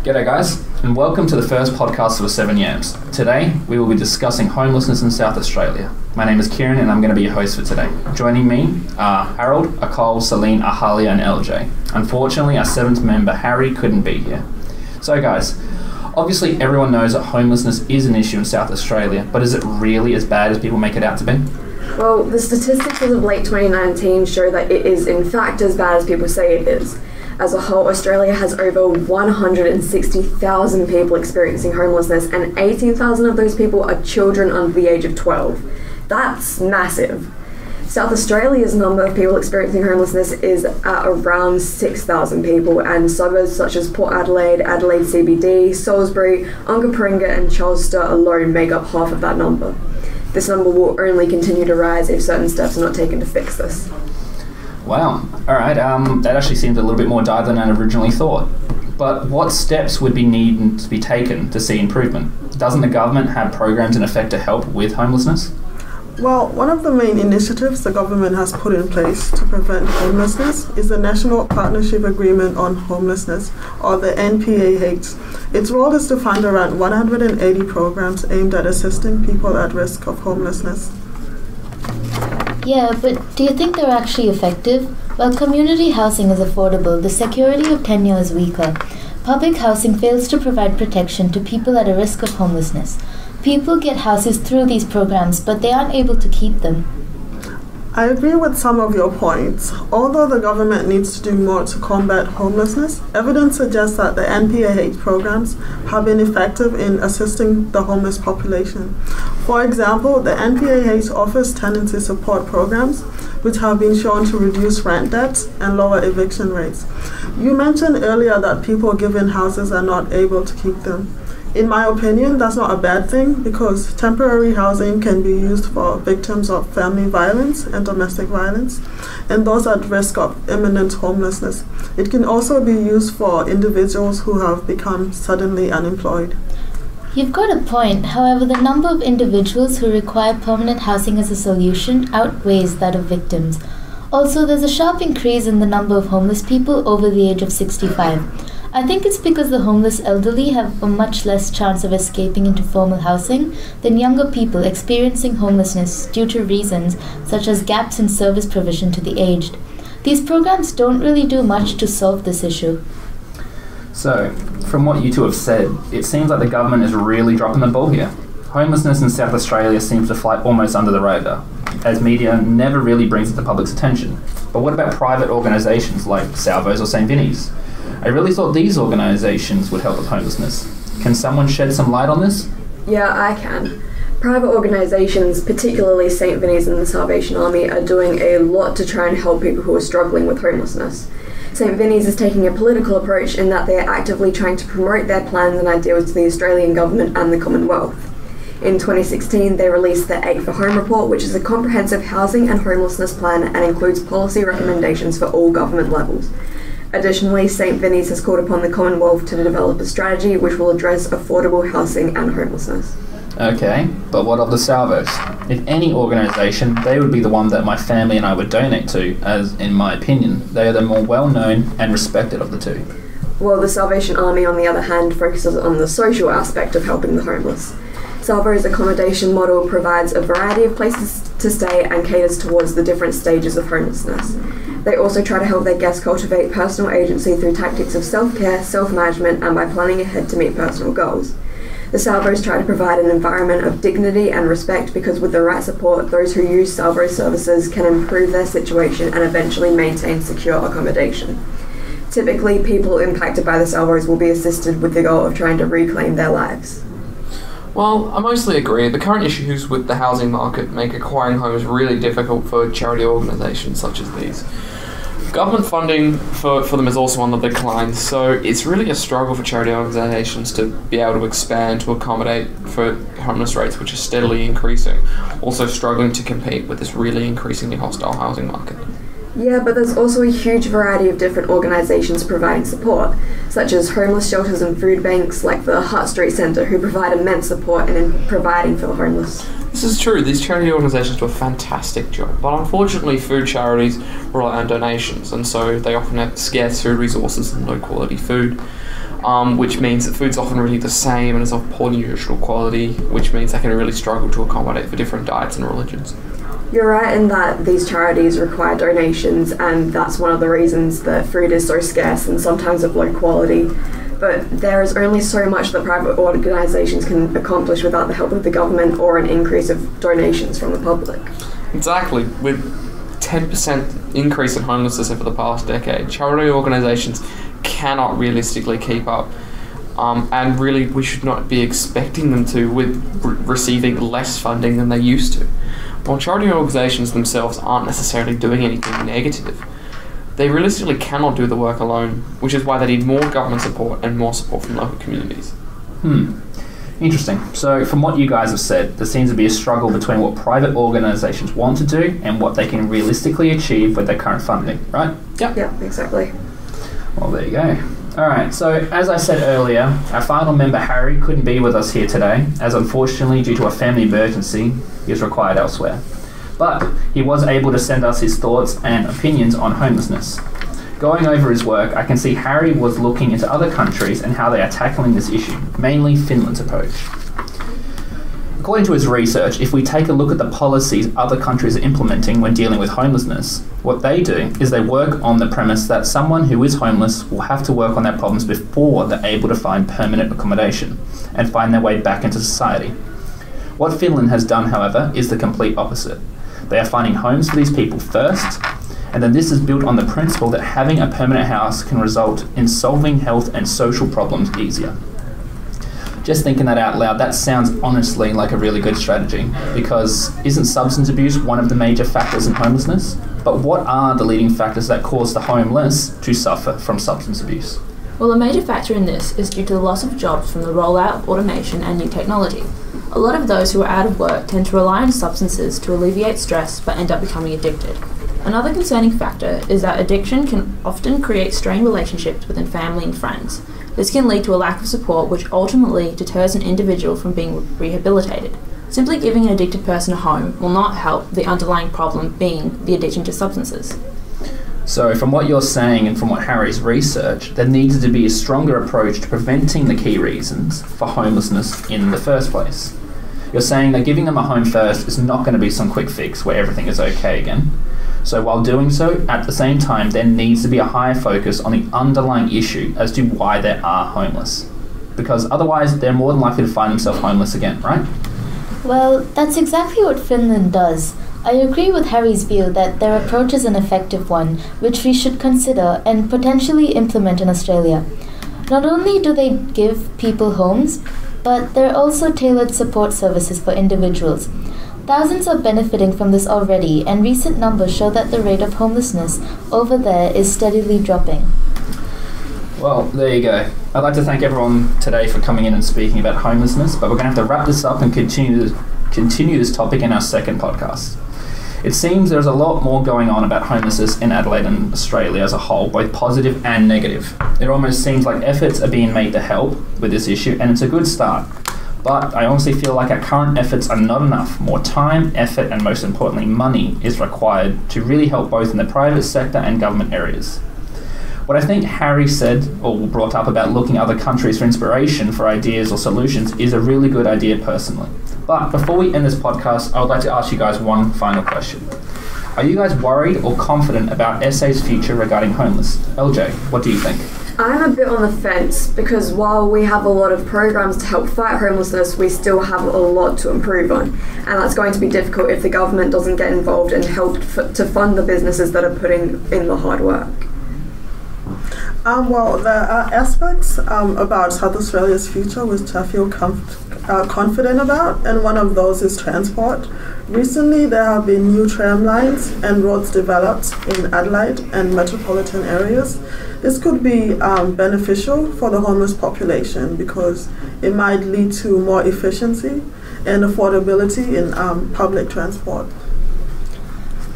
G'day guys, and welcome to the first podcast of the 7 Yams. Today, we will be discussing homelessness in South Australia. My name is Kieran and I'm going to be your host for today. Joining me are Harold, Akol, Celine, Ahalia and LJ. Unfortunately, our 7th member, Harry, couldn't be here. So guys, obviously everyone knows that homelessness is an issue in South Australia, but is it really as bad as people make it out to be? Well, the statistics as of late 2019 show that it is in fact as bad as people say it is. As a whole, Australia has over 160,000 people experiencing homelessness, and 18,000 of those people are children under the age of 12. That's massive. South Australia's number of people experiencing homelessness is at around 6,000 people, and suburbs such as Port Adelaide, Adelaide CBD, Salisbury, Onkaparinga and Charleston alone make up half of that number. This number will only continue to rise if certain steps are not taken to fix this. Wow, alright, that actually seemed a little bit more dire than I originally thought. But what steps would be needed to be taken to see improvement? Doesn't the government have programs in effect to help with homelessness? Well, one of the main initiatives the government has put in place to prevent homelessness is the National Partnership Agreement on Homelessness, or the NPAH. Its role is to fund around 180 programs aimed at assisting people at risk of homelessness. Yeah, but do you think they're actually effective? While community housing is affordable, the security of tenure is weaker. Public housing fails to provide protection to people at a risk of homelessness. People get houses through these programs, but they aren't able to keep them. I agree with some of your points. Although the government needs to do more to combat homelessness, evidence suggests that the NPAH programs have been effective in assisting the homeless population. For example, the NPAH offers tenancy support programs, which have been shown to reduce rent debts and lower eviction rates. You mentioned earlier that people given houses are not able to keep them. In my opinion, that's not a bad thing because temporary housing can be used for victims of family violence and domestic violence and those at risk of imminent homelessness. It can also be used for individuals who have become suddenly unemployed. You've got a point. However, the number of individuals who require permanent housing as a solution outweighs that of victims. Also, there's a sharp increase in the number of homeless people over the age of 65. I think it's because the homeless elderly have a much less chance of escaping into formal housing than younger people experiencing homelessness due to reasons such as gaps in service provision to the aged. These programs don't really do much to solve this issue. So, from what you two have said, it seems like the government is really dropping the ball here. Homelessness in South Australia seems to fly almost under the radar, as media never really brings it to public's attention. But what about private organisations like Salvos or St. Vinny's? I really thought these organisations would help with homelessness. Can someone shed some light on this? Yeah, I can. Private organisations, particularly St. Vinny's and the Salvation Army, are doing a lot to try and help people who are struggling with homelessness. St. Vinny's is taking a political approach in that they are actively trying to promote their plans and ideals to the Australian government and the Commonwealth. In 2016, they released the 8 for Home report, which is a comprehensive housing and homelessness plan and includes policy recommendations for all government levels. Additionally, St. Vinny's has called upon the Commonwealth to develop a strategy which will address affordable housing and homelessness. Okay, but what of the Salvos? If any organisation, they would be the one that my family and I would donate to, as, in my opinion, they are the more well-known and respected of the two. Well, the Salvation Army, on the other hand, focuses on the social aspect of helping the homeless. Salvo's accommodation model provides a variety of places to stay and caters towards the different stages of homelessness. They also try to help their guests cultivate personal agency through tactics of self-care, self-management, and by planning ahead to meet personal goals. The Salvos try to provide an environment of dignity and respect because with the right support, those who use Salvo services can improve their situation and eventually maintain secure accommodation. Typically, people impacted by the Salvos will be assisted with the goal of trying to reclaim their lives. Well, I mostly agree. The current issues with the housing market make acquiring homes really difficult for charity organisations such as these. Government funding for them is also on the decline, so it's really a struggle for charity organisations to be able to expand to accommodate for homeless rates, which are steadily increasing, also struggling to compete with this really increasingly hostile housing market. Yeah, but there's also a huge variety of different organisations providing support, such as homeless shelters and food banks like the Hart Street Centre, who provide immense support in providing for the homeless. This is true, these charity organisations do a fantastic job, but unfortunately food charities rely on donations, and so they often have scarce food resources and low quality food. which means that food's often really the same and is of poor nutritional quality, which means they can really struggle to accommodate for different diets and religions. You're right in that these charities require donations, and that's one of the reasons that food is so scarce and sometimes of low quality. But there is only so much that private organisations can accomplish without the help of the government or an increase of donations from the public. Exactly. With 10% increase in homelessness over the past decade, charity organisations cannot realistically keep up. And really, we should not be expecting them to, with receiving less funding than they used to. While charity organisations themselves aren't necessarily doing anything negative, they realistically cannot do the work alone, which is why they need more government support and more support from local communities. Interesting. So from what you guys have said, there seems to be a struggle between what private organisations want to do and what they can realistically achieve with their current funding, right? Yeah, exactly. Well, there you go. Alright, so as I said earlier, our final member Harry couldn't be with us here today, as unfortunately due to a family emergency, he was required elsewhere. But he was able to send us his thoughts and opinions on homelessness. Going over his work, I can see Harry was looking into other countries and how they are tackling this issue, mainly Finland's approach. According to his research, if we take a look at the policies other countries are implementing when dealing with homelessness, what they do is they work on the premise that someone who is homeless will have to work on their problems before they're able to find permanent accommodation and find their way back into society. What Finland has done, however, is the complete opposite. They are finding homes for these people first, and then this is built on the principle that having a permanent house can result in solving health and social problems easier. Just thinking that out loud, that sounds honestly like a really good strategy, because isn't substance abuse one of the major factors in homelessness? But what are the leading factors that cause the homeless to suffer from substance abuse? Well, a major factor in this is due to the loss of jobs from the rollout of automation and new technology. A lot of those who are out of work tend to rely on substances to alleviate stress but end up becoming addicted. Another concerning factor is that addiction can often create strained relationships within family and friends. This can lead to a lack of support, which ultimately deters an individual from being rehabilitated. Simply giving an addicted person a home will not help the underlying problem being the addiction to substances. So from what you're saying and from what Harry's research, there needs to be a stronger approach to preventing the key reasons for homelessness in the first place. You're saying that giving them a home first is not going to be some quick fix where everything is okay again. So while doing so, at the same time, there needs to be a higher focus on the underlying issue as to why they are homeless. Because otherwise, they're more than likely to find themselves homeless again, right? Well, that's exactly what Finland does. I agree with Harry's view that their approach is an effective one, which we should consider and potentially implement in Australia. Not only do they give people homes, but there are also tailored support services for individuals. Thousands are benefiting from this already, and recent numbers show that the rate of homelessness over there is steadily dropping. Well, there you go. I'd like to thank everyone today for coming in and speaking about homelessness, but we're going to have to wrap this up and continue this topic in our second podcast. It seems there's a lot more going on about homelessness in Adelaide and Australia as a whole, both positive and negative. It almost seems like efforts are being made to help with this issue, and it's a good start. But I honestly feel like our current efforts are not enough. More time, effort, and most importantly, money is required to really help both in the private sector and government areas. What I think Harry said, or brought up about looking at other countries for inspiration for ideas or solutions, is a really good idea personally. But before we end this podcast, I would like to ask you guys one final question. Are you guys worried or confident about SA's future regarding homeless? LJ, what do you think? I'm a bit on the fence because while we have a lot of programs to help fight homelessness, we still have a lot to improve on. And that's going to be difficult if the government doesn't get involved and help to fund the businesses that are putting in the hard work. Well, there are aspects about South Australia's future which I feel confident about, and one of those is transport. Recently, there have been new tram lines and roads developed in Adelaide and metropolitan areas. This could be beneficial for the homeless population because it might lead to more efficiency and affordability in public transport.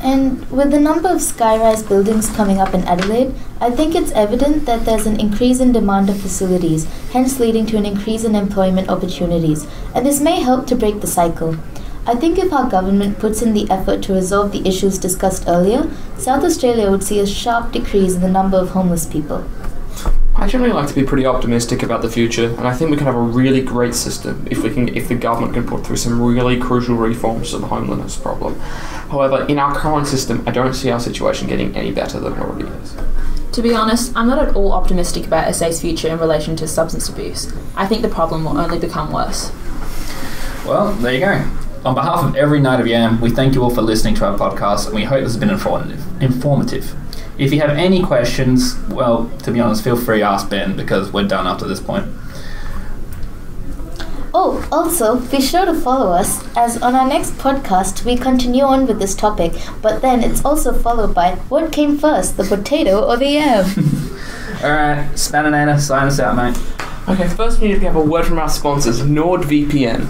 And with the number of sky-rise buildings coming up in Adelaide, I think it's evident that there's an increase in demand of facilities, hence leading to an increase in employment opportunities, and this may help to break the cycle. I think if our government puts in the effort to resolve the issues discussed earlier, South Australia would see a sharp decrease in the number of homeless people. I generally like to be pretty optimistic about the future, and I think we can have a really great system if the government can put through some really crucial reforms to the homelessness problem. However, in our current system, I don't see our situation getting any better than it already is. To be honest, I'm not at all optimistic about SA's future in relation to substance abuse. I think the problem will only become worse. Well, there you go. On behalf of every Knight of Yam, we thank you all for listening to our podcast, and we hope this has been informative. If you have any questions, well, to be honest, feel free to ask Ben, because we're done up to this point. Oh, also, be sure to follow us, as on our next podcast, we continue on with this topic, but then it's also followed by what came first, the potato or the yam? Alright, Spaninator, sign us out, mate. Okay, first we need to have a word from our sponsors, NordVPN.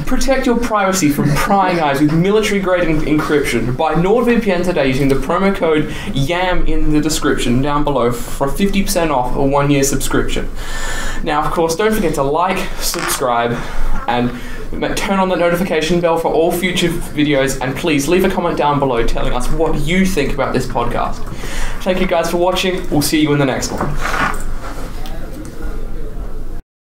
Protect your privacy from prying eyes with military-grade encryption. Buy NordVPN today using the promo code YAM in the description down below for 50% off a 1-year subscription. Now, of course, don't forget to like, subscribe, and turn on the notification bell for all future videos, and please leave a comment down below telling us what you think about this podcast. Thank you guys for watching. We'll see you in the next one.